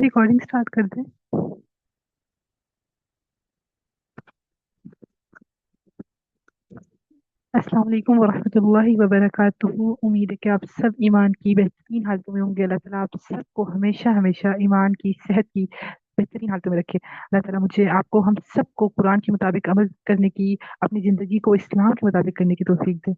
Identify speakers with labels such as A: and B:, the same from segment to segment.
A: Recording start कर दें। अस्सलाम वालेकुम वरहमतुल्लाहि वबरकातुहू। उम्मीद है कि आप सब ईमान की बेहतरीन हालतों में होंगे। अल्लाह ताला आप सबको हमेशा हमेशा ईमान की, सेहत की बेहतरीन हालतों में रखे। अल्लाह ताला मुझे, आपको, हम सबको कुरान के मुताबिक अमल करने की, अपनी ज़िंदगी को इस्लाम के मुताबिक करने की तौफीक दे।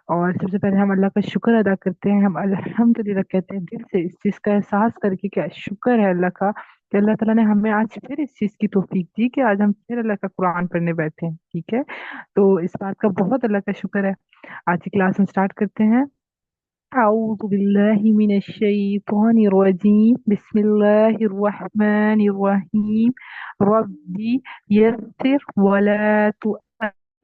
A: और सबसे पहले हम अल्लाह का शुक्र अदा करते हैं। हम अल्हम्दुलिल्लाह कहते हैं दिल से, इस चीज़ का एहसास करके क्या शुक्र है अल्लाह का कि अल्लाह ताला ने हमें आज फिर इस चीज़ की तौफीक दी कि आज हम फिर अल्लाह का कुरान पढ़ने बैठे हैं। ठीक है, तो इस बात का बहुत अल्लाह का शुक्र है। आज की क्लास हम स्टार्ट करते हैं। अऊज़ु बिल्लाहि मिनश शैतानिर रजीम, बिस्मिल्लाहिर रहमानिर रहीम। रब्बी यस्सिर वला तुअस्सिर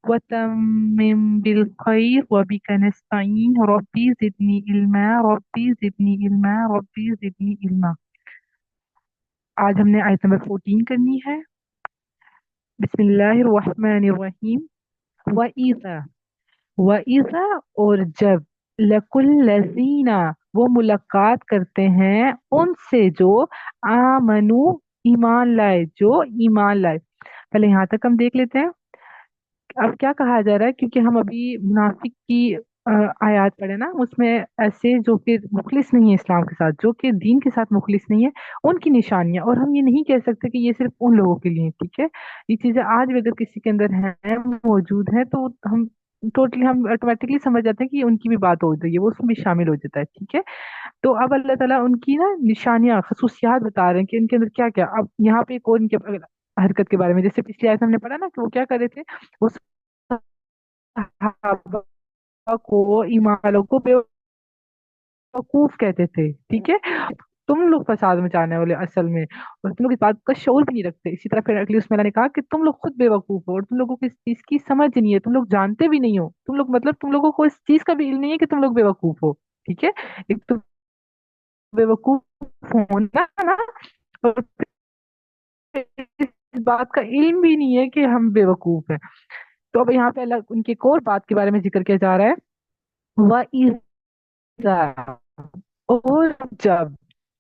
A: वतम्मिम बिलखैर वबिका नस्तईन रब्बी जिदनी इल्मा रब्बी जिदनी इल्मा रब्बी जिदनी इल्मा। आज हमने आयत नंबर 14 करनी है। बिस्मिल्लाहिर रहमानिर रहीम। वइज़ा, वइज़ा और जब, लकुल लजीना वो मुलाकात करते हैं उनसे जो, आमनु ईमान लाए, जो ईमान लाए। पहले यहाँ तक हम देख लेते हैं। अब क्या कहा जा रहा है, क्योंकि हम अभी मुनाफिक की आयत पढ़े ना, उसमें ऐसे जो कि मुखलिस नहीं है इस्लाम के साथ, जो कि दीन के साथ मुखलिस नहीं है, उनकी निशानियां। और हम ये नहीं कह सकते कि ये सिर्फ उन लोगों के लिए है। ठीक है, ये चीजें आज भी अगर किसी के अंदर है, मौजूद है, तो हम टोटली, हम ऑटोमेटिकली समझ जाते हैं कि ये उनकी भी बात हो रही है, वो उसमें भी शामिल हो जाता है। ठीक है, तो अब अल्लाह ताला उनकी ना निशानियां, खसूसियात बता रहे हैं कि इनके अंदर क्या क्या। अब यहाँ पे एक और इनके हरकत के बारे में, जैसे पिछली आयत में हमने पढ़ा ना कि वो क्या कर रहे थे, वो सहाबा को, ईमान वालों को बेवकूफ कहते थे। ठीक है, तुम लोग फसाद मचाने वाले असल में, और तुम लोग इस बात का शऊर भी नहीं रखते। इसी तरह फिर अगली उसमें अल्लाह ने कहा कि तुम लोग खुद बेवकूफ हो और तुम लोगों को इस चीज की समझ नहीं है, तुम लोग जानते भी नहीं हो, तुम लोग, मतलब तुम लोगों को इस चीज का भी इल्म नहीं है कि तुम लोग बेवकूफ हो। ठीक है, एक तो बेवकूफ होना ना, और फिर इस बात का इल्म भी नहीं है कि हम बेवकूफ हैं। तो अब यहाँ पे अल्लाह उनकी एक और बात के बारे में जिक्र किया जा रहा है। वह, और जब,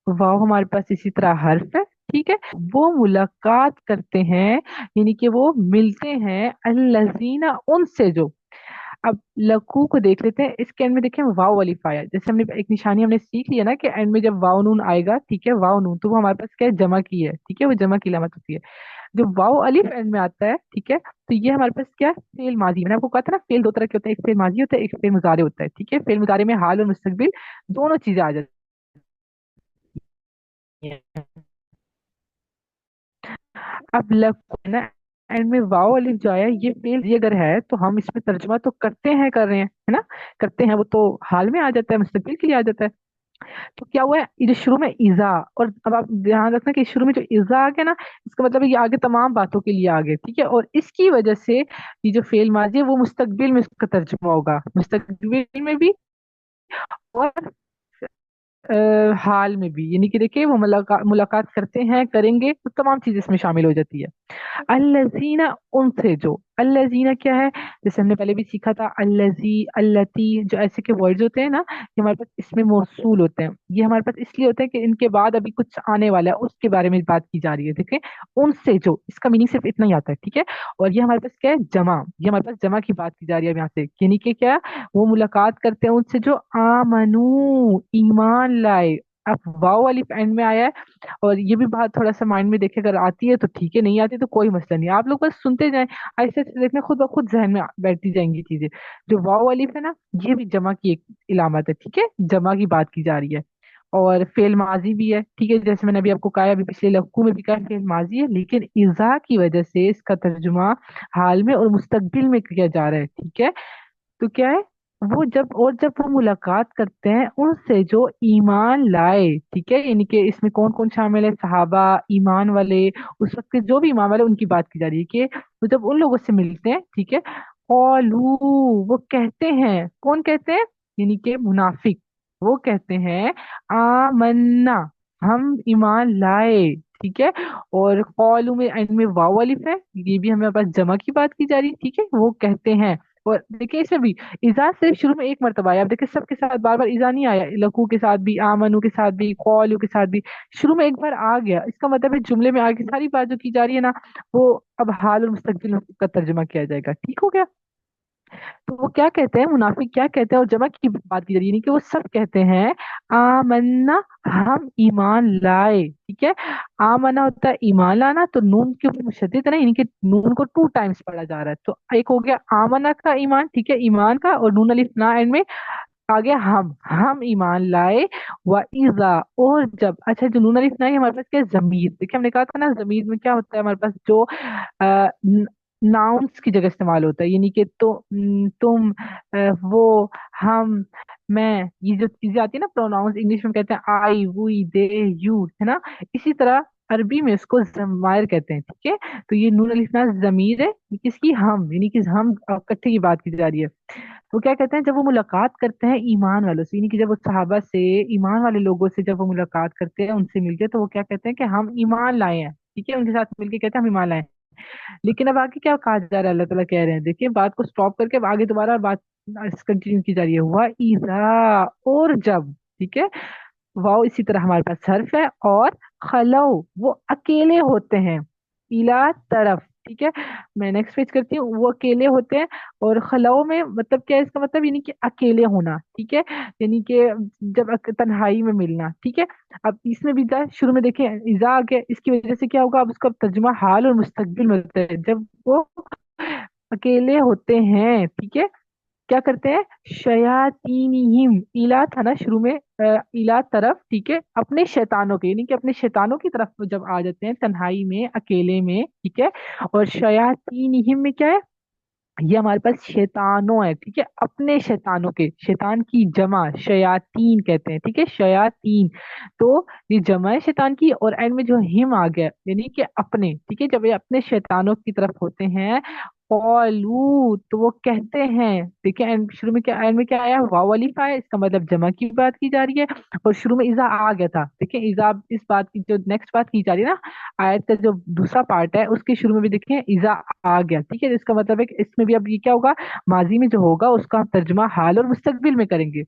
A: वाव हमारे पास इसी तरह हर्फ है। ठीक है, वो मुलाकात करते हैं, यानी कि वो मिलते हैं, अल्लजीना उनसे जो। अब लकू को देख लेते हैं। इसके एंड में देखें वाव वाली फाया, जैसे हमने एक निशानी हमने सीख लिया ना कि एंड में जब वाव नून आएगा, ठीक है, वाव नून, तो वो हमारे पास क्या है, जमा की है। ठीक है, वो जमा की लामत होती है। जो वाव अलिफ एंड में आता है, ठीक है, तो ये हमारे पास क्या है, फेल माजी। मैंने आपको कहा था ना, फेल दो तरह के होते हैं, एक फेल माजी होता है, एक फेल मुजारे होता है। ठीक है, फेल मुजारे में हाल और मुस्तकबिल दोनों चीजें आ जाती हैं। अब लग ना, एंड में वाव अलिफ जो आया, ये फेल ये अगर है तो हम इसमें तर्जुमा तो करते हैं, कर रहे हैं, है ना, करते हैं, वो तो हाल में आ जाता है, मुस्तकबिल के लिए आ जाता है। तो क्या हुआ है, ये जो शुरू में इजा, और अब आप ध्यान रखना कि शुरू में जो इजा आ गया ना, इसका मतलब है ये आगे तमाम बातों के लिए आ गए। ठीक है, और इसकी वजह से ये जो फेल माजी है वो मुस्तकबिल में इसका तर्जुमा होगा, मुस्तकबिल में भी और हाल में भी। यानी कि देखिए, वो मुलाकात करते हैं, करेंगे, तो तमाम चीज इसमें शामिल हो जाती है। अल्लजीना उनसे जो, अल्लजीना क्या है, जैसे हमने पहले भी सीखा था, अल्लजी, अल्लती, जो ऐसे के वर्ड्स होते हैं ना, ये हमारे पास इसमें मौसूल होते हैं। ये हमारे पास इसलिए होते हैं कि इनके बाद अभी कुछ आने वाला है, उसके बारे में बात की जा रही है। देखें, उनसे जो, इसका मीनिंग सिर्फ इतना ही आता है। ठीक है, और ये हमारे पास क्या है, जमा, ये हमारे पास जमा की बात की जा रही है अब यहाँ से, यानी कि क्या, वो मुलाकात करते हैं उनसे जो आमनू ईमान लाए। अब वाव वाली एंड में आया है। और ये भी बात थोड़ा सा माइंड में देखे, अगर आती है तो ठीक है, नहीं आती तो कोई मसला नहीं, आप लोग बस सुनते जाएं, ऐसे ऐसे देखना, खुद ब खुद जहन में बैठती जाएंगी चीजें। जो वाव वाली है ना, ये भी जमा की एक इलामत है। ठीक है, जमा की बात की जा रही है। और फेल माजी भी है। ठीक है, जैसे मैंने अभी आपको कहा, अभी पिछले लफ्कू में भी कहा फेल माजी है, लेकिन इज़ा की वजह से इसका तर्जुमा हाल में और मुस्तकबिल में किया जा रहा है। ठीक है, तो क्या है, वो जब, और जब वो मुलाकात करते हैं उनसे जो ईमान लाए। ठीक है, यानी कि इसमें कौन कौन शामिल है, सहाबा, ईमान वाले, उस वक्त के जो भी ईमान वाले, उनकी बात की जा रही है कि वो जब उन लोगों से मिलते हैं, ठीक है, कौलू, वो कहते हैं, कौन कहते हैं, यानी कि मुनाफिक, वो कहते हैं, आमन्ना, हम ईमान लाए। ठीक है, और कौलू में एंड में वाव अलिफ है, ये भी हमें पास जमा की बात की जा रही है। ठीक है, वो कहते हैं, और देखिए इसमें भी इजा सिर्फ शुरू में एक मरतबा आया, अब देखिए सबके साथ बार बार इजा नहीं आया, लकू के साथ भी, आमनू के साथ भी, कौलू के साथ भी, शुरू में एक बार आ गया। इसका मतलब है जुमले में आगे सारी बात जो की जा रही है ना, वो अब हाल और मुस्तकबिल का तर्जुमा किया जाएगा। ठीक हो गया? तो वो क्या कहते हैं, मुनाफिक क्या कहते हैं, और जमा की बात की जा रही है, यानी कि वो सब कहते हैं आमन्ना, हम ईमान लाए। ठीक है? आमना होता है ईमान लाना, तो नून के ऊपर मुशद्दिद है ना, यानी कि नून को टू टाइम्स पढ़ा जा रहा है। तो एक हो गया आमना का ईमान, ठीक है, ईमान का, और नून अलिफ ना एंड में आ गया हम ईमान लाए। व इजा, और जब, अच्छा जो नून अलिफ ना है हमारे पास क्या है, जमीर। देखिए हमने कहा था ना जमीर में क्या होता है हमारे पास, जो नाउन्स की जगह इस्तेमाल होता है, यानी कि तो तुम, वो, हम, मैं, ये जो चीजें आती है ना प्रोनाउंस, इंग्लिश में कहते हैं आई, वी, दे, यू, है ना, इसी तरह अरबी में इसको जमायर कहते हैं। ठीक है? तो ये नून अलिफ ना जमीर है, ये किसकी, हम, यानी कि हम इकट्ठे की बात की जा रही है। वो क्या कहते हैं, जब वो मुलाकात करते हैं ईमान वालों से, यानी कि जब वो सहाबा से, ईमान वाले लोगों से जब वो मुलाकात करते हैं, उनसे मिलके, तो वो क्या कहते हैं कि हम ईमान लाए हैं। ठीक है? उनके साथ मिलके कहते हैं हम ईमान लाए हैं। लेकिन अब आगे क्या कहा जा रहा है, अल्लाह ताला कह रहे हैं, देखिए बात को स्टॉप करके अब आगे दोबारा बात कंटिन्यू की जा रही है, हुआ इजा, और जब। ठीक है? वाओ इसी तरह हमारे पास हर्फ है, और खलो, वो अकेले होते हैं, इला तरफ। ठीक है? मैं नेक्स्ट पेज करती हूँ, वो अकेले होते हैं। और खलो में मतलब क्या है, इसका मतलब यानी कि अकेले होना। ठीक है? यानी कि जब तन्हाई में मिलना। ठीक है? अब इसमें भी शुरू में देखें इजा आ गया, इसकी वजह से क्या होगा, अब उसका तर्जुमा हाल और मुस्तकबिल में होता है, जब वो अकेले होते हैं। ठीक है? क्या करते हैं, शयातीनिहिम, इला था ना शुरू में, इला तरफ। ठीक है? अपने शैतानों के, यानी कि अपने शैतानों की तरफ जब आ जाते हैं तन्हाई में, अकेले में। ठीक है? और शयातीनिहिम में क्या है, ये हमारे पास शैतानों है। ठीक है? अपने शैतानों के, शैतान की जमा शयातीन कहते हैं। ठीक है? शयातीन, तो ये जमा है शैतान की, और एंड में जो हिम आ गया यानी कि अपने। ठीक है? जब ये अपने शैतानों की तरफ होते हैं, कॉलू, तो वो कहते हैं, देखिए एंड शुरू में क्या, एंड में क्या आया, वाव अलिफ आया, इसका मतलब जमा की बात की जा रही है। और शुरू में इजा आ गया था। देखिए इजा, इस बात की जो नेक्स्ट बात की जा रही है ना, आयत का जो दूसरा पार्ट है उसके शुरू में भी देखिए इजा आ गया। ठीक है? इसका मतलब है कि इसमें भी अब ये क्या होगा, माजी में जो होगा उसका हम तर्जुमा हाल और मुस्तकबिल में करेंगे।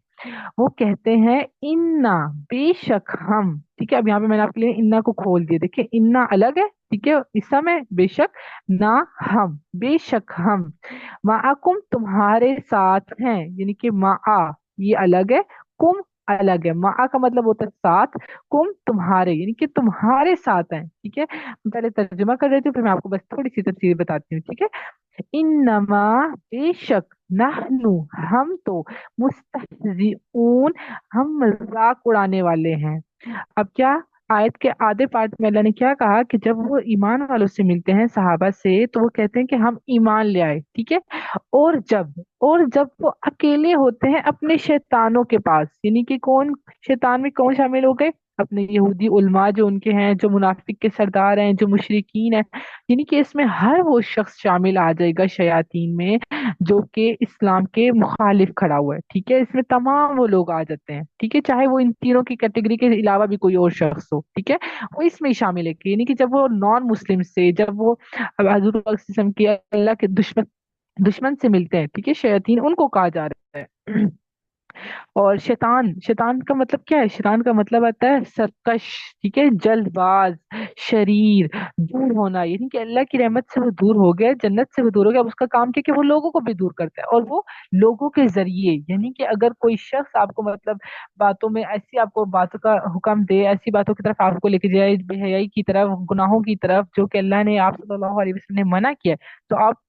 A: वो कहते हैं इन्ना, बेशक हम। ठीक है? अब यहाँ पे मैंने आपके लिए इन्ना को खोल दिया, देखिए इन्ना अलग है। ठीक है? इस समय बेशक, ना हम, बेशक हम, माअकुम तुम्हारे साथ हैं, यानी कि माआ ये अलग है, कुम अलग है। माआ का मतलब होता है साथ, कुम तुम्हारे, यानी कि तुम्हारे साथ हैं। ठीक है? मैं पहले तर्जुमा कर देती हूँ, फिर मैं आपको बस थोड़ी सी तफसीर बताती हूँ। ठीक है? इन्नमा, बेशक, नहनु, हम तो, मुस्तहजिऊन, हम मजाक उड़ाने वाले हैं। अब क्या, आयत के आधे पार्ट में अल्लाह ने क्या कहा कि जब वो ईमान वालों से मिलते हैं सहाबा से, तो वो कहते हैं कि हम ईमान ले आए। ठीक है? और जब वो अकेले होते हैं अपने शैतानों के पास, यानी कि कौन, शैतान में कौन शामिल हो गए, अपने यहूदी उलमा जो उनके हैं, जो मुनाफिक के सरदार हैं, जो मुशरिकीन हैं, यानी कि इसमें हर वो शख्स शामिल आ जाएगा शयातीन में जो कि इस्लाम के मुखालिफ खड़ा हुआ है। ठीक है? इसमें तमाम वो लोग आ जाते हैं। ठीक है? चाहे वो इन तीनों की कैटेगरी के अलावा भी कोई और शख्स हो। ठीक है? वो इसमें ही शामिल है, कि यानी कि जब वो नॉन मुस्लिम से, जब वो अब हजूर के अल्लाह के दुश्मन दुश्मन से मिलते हैं, ठीक है, शयातीन उनको कहा जा रहा है। और शैतान, शैतान का मतलब क्या है, शैतान का मतलब आता है सरकश। ठीक है? जल्दबाज, शरीर, दूर होना, यानी कि अल्लाह की रहमत से वो दूर हो गया, जन्नत से वो दूर हो गया। अब उसका काम क्या है कि वो लोगों को भी दूर करता है, और वो लोगों के जरिए, यानी कि अगर कोई शख्स आपको मतलब बातों में ऐसी आपको बातों का हुक्म दे, ऐसी बातों की तरफ आपको लेके जाए, बेहयाई की तरफ, गुनाहों की तरफ, जो कि अल्लाह ने, आप सल्लल्लाहु अलैहि वसल्लम ने मना किया है, तो आप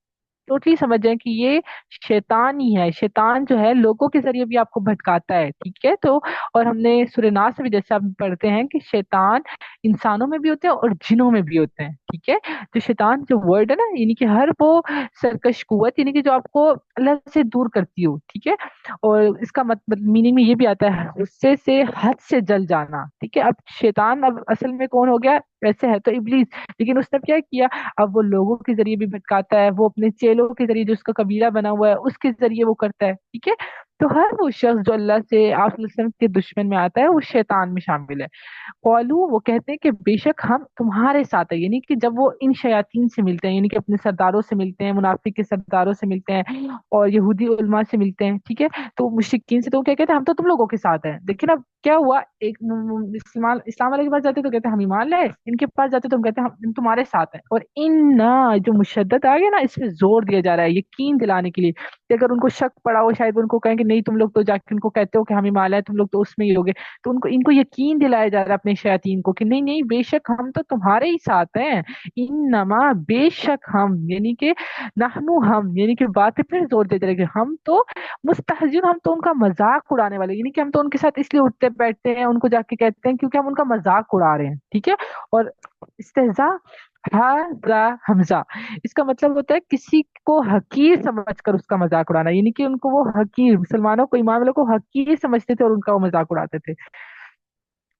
A: टोटली समझ जाए कि ये शैतान ही है। शैतान जो है लोगों के जरिए भी आपको भटकाता है। ठीक है? तो और हमने सूरह नास में भी जैसे आप पढ़ते हैं कि शैतान इंसानों में भी होते हैं और जिनों में भी होते हैं। ठीक है? जो शैतान जो वर्ड है ना, यानी कि हर वो सरकश कुवत, यानी कि जो आपको अल्लाह से दूर करती हो। ठीक है? और इसका मतलब मीनिंग में ये भी आता है गुस्से से, हद से जल जाना। ठीक है? अब शैतान अब असल में कौन हो गया, वैसे है तो इब्लीस, लेकिन उसने क्या किया, अब वो लोगों के जरिए भी भटकाता है, वो अपने चेलों के जरिए, जो उसका कबीला बना हुआ है उसके जरिए वो करता है। ठीक है? तो हर वो शख्स जो अल्लाह से आप सल्लल्लाहु अलैहि वसल्लम के दुश्मन में आता है वो शैतान में शामिल है। कौलू, वो कहते हैं कि बेशक हम तुम्हारे साथ है, यानी कि जब वो इन शयातीन से मिलते हैं, यानी कि अपने सरदारों से मिलते हैं, मुनाफिक के सरदारों से मिलते हैं और यहूदी उलमा से मिलते हैं, ठीक है, तो मुशरिकीन से तो वो क्या कहते हैं, हम तो तुम लोगों के साथ हैं। देखिए ना क्या हुआ, एक इस्लाम इस्लाम वाले के पास जाते तो कहते हैं हम ईमान लाए, इनके पास जाते तो हम कहते हैं हम तुम्हारे साथ हैं। और इन ना जो मुशद्दत आ गया ना, इसमें जोर दिया जा रहा है यकीन दिलाने के लिए कि अगर उनको शक पड़ा हो, शायद उनको कहें कि नहीं तुम लोग तो जाके उनको कहते हो कि हम ईमान लाए, तुम लोग तो उसमें ही होगे, तो उनको इनको यकीन दिलाया जा रहा है अपने शयातीन को कि नहीं नहीं बेशक हम तो तुम्हारे ही साथ हैं। इन्नमा, बेशक हम, यानी कि नहनु हम, यानी कि बात पे फिर जोर देते रहे कि हम तो मुस्तहजिन, हम तो उनका मजाक उड़ाने वाले, यानी कि हम तो उनके साथ इसलिए उठते बैठते हैं, उनको जाके कहते हैं क्योंकि हम उनका मजाक उड़ा रहे हैं, ठीक है। और इस्तेजा, हाजा हमजा, इसका मतलब होता है किसी को हकीर समझकर उसका मजाक उड़ाना, यानी कि उनको वो हकीर, मुसलमानों को, ईमान वालों को हकीर समझते थे और उनका वो मजाक उड़ाते थे।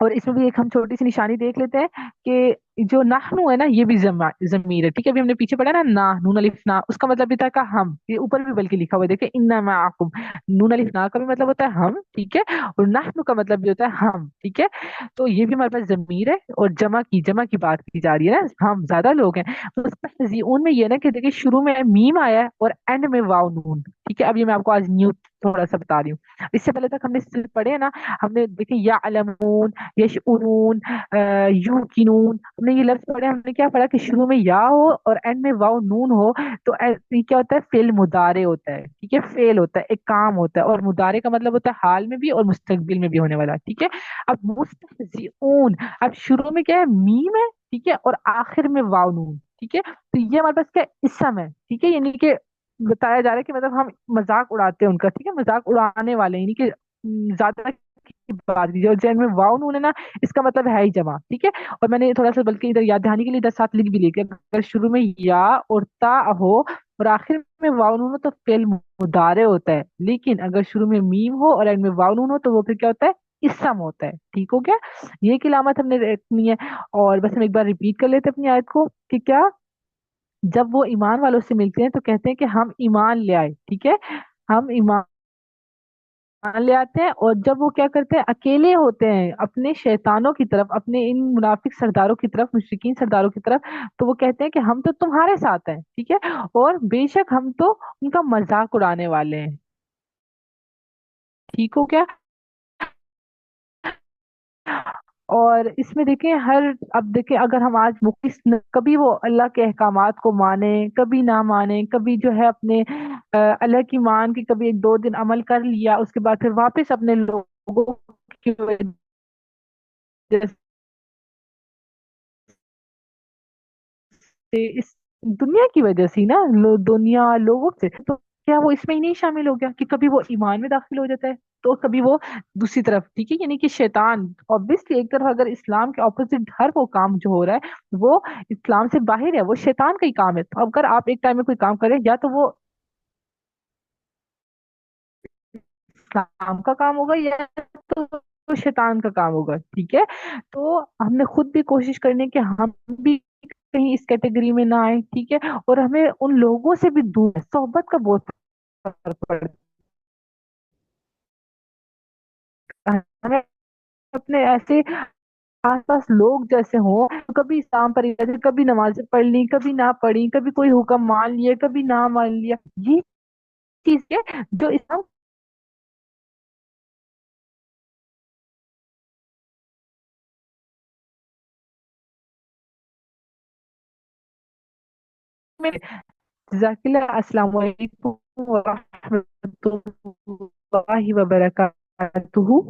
A: और इसमें भी एक हम छोटी सी निशानी देख लेते हैं कि जो नाहनु है ना, ये भी जमीर है, ठीक है। अभी हमने पीछे पढ़ा ना, ना नून अलिफ ना, उसका मतलब भी था का हम, ये ऊपर भी बल्कि लिखा हुआ है देखिए, इन्ना माकुम। नून अलिफ ना का भी मतलब होता है हम, ठीक है, और नाहनु का मतलब भी होता है हम, ठीक है। तो ये भी हमारे पास जमीर है, और जमा की बात की जा रही है ना, हम ज्यादा लोग हैं। तो मुस्तहजिऊन में ये ना कि देखिए शुरू में मीम आया है और एंड में वाव नून, ठीक है। अब ये मैं आपको आज न्यू थोड़ा सा बता रही हूँ, इससे पहले तक हमने सिर्फ पढ़े हैं ना, हमने देखे या यशउरून, यूकिनून, हमने ये लफ्ज पढ़े, हमने क्या पढ़ा कि शुरू में या हो और एंड में वाव नून हो, तो ये क्या होता है, फेल मुदारे होता है, ठीक है, फेल होता है, एक काम होता है, और मुदारे का मतलब होता है हाल में भी और मुस्तकबिल में भी होने वाला, ठीक है। अब मुस्तहजिऊन, अब शुरू में क्या है, मीम है, ठीक है, और आखिर में वाव नून, ठीक है, तो ये हमारे पास क्या है, इसम है, ठीक है, यानी कि बताया जा रहा है कि मतलब हम मजाक उड़ाते हैं उनका, ठीक है, मजाक उड़ाने वाले, यानी कि ज्यादा की बात कीजिए, और जैन में वाव नून है ना, इसका मतलब है ही जमा, ठीक है। और मैंने थोड़ा सा बल्कि इधर याद दहानी के लिए 10 7 लिख भी लिए कि अगर शुरू में या और ता हो और आखिर में वाव नून हो तो फेल मुदारे होता है, लेकिन अगर शुरू में मीम हो और एंड में वाव नून हो तो वो फिर क्या होता है, इसम होता है, ठीक हो गया। ये की अलामत हमने देखनी है। और बस हम एक बार रिपीट कर लेते हैं अपनी आयत को कि क्या, जब वो ईमान वालों से मिलते हैं तो कहते हैं कि हम ईमान ले आए, ठीक है, हम ईमान ले आते हैं। और जब वो क्या करते हैं, अकेले होते हैं अपने शैतानों की तरफ, अपने इन मुनाफिक सरदारों की तरफ, मुशरिकीन सरदारों की तरफ, तो वो कहते हैं कि हम तो तुम्हारे साथ हैं, ठीक है, और बेशक हम तो उनका मजाक उड़ाने वाले हैं, ठीक हो क्या। और इसमें देखें हर, अब देखें अगर हम आज कभी वो अल्लाह के अहकामात को माने, कभी ना माने, कभी जो है अपने अल्लाह की मान के कभी एक दो दिन अमल कर लिया, उसके बाद फिर वापस अपने लोगों की वजह से, इस दुनिया की वजह से ही ना, दुनिया लोगों से, तो क्या वो इसमें ही नहीं शामिल हो गया कि कभी वो ईमान में दाखिल हो जाता है तो कभी वो दूसरी तरफ, ठीक है, यानी कि शैतान ऑब्वियसली एक तरफ अगर इस्लाम के ऑपोजिट हर वो काम जो हो रहा है वो इस्लाम से बाहर है, वो शैतान का ही काम है। तो अगर आप एक टाइम में कोई काम करें, या तो वो इस्लाम का काम होगा या तो शैतान का काम होगा, ठीक है। तो हमने खुद भी कोशिश करनी है कि हम भी कहीं इस कैटेगरी में ना आए, ठीक है, और हमें उन लोगों से भी दूर, सोहबत का बहुत फर्क पड़ता है। हमें अपने ऐसे आसपास लोग जैसे हों, तो कभी इस्लाम पर जैसे कभी नमाज पढ़ ली, कभी ना पढ़ी, कभी कोई हुक्म मान लिया, कभी ना मान लिया, ये चीज है जो इस्लाम में। जजाकिल्लाह, अस्सलाम वालेकुम व रहमतुल्लाहि व बरकातुहू।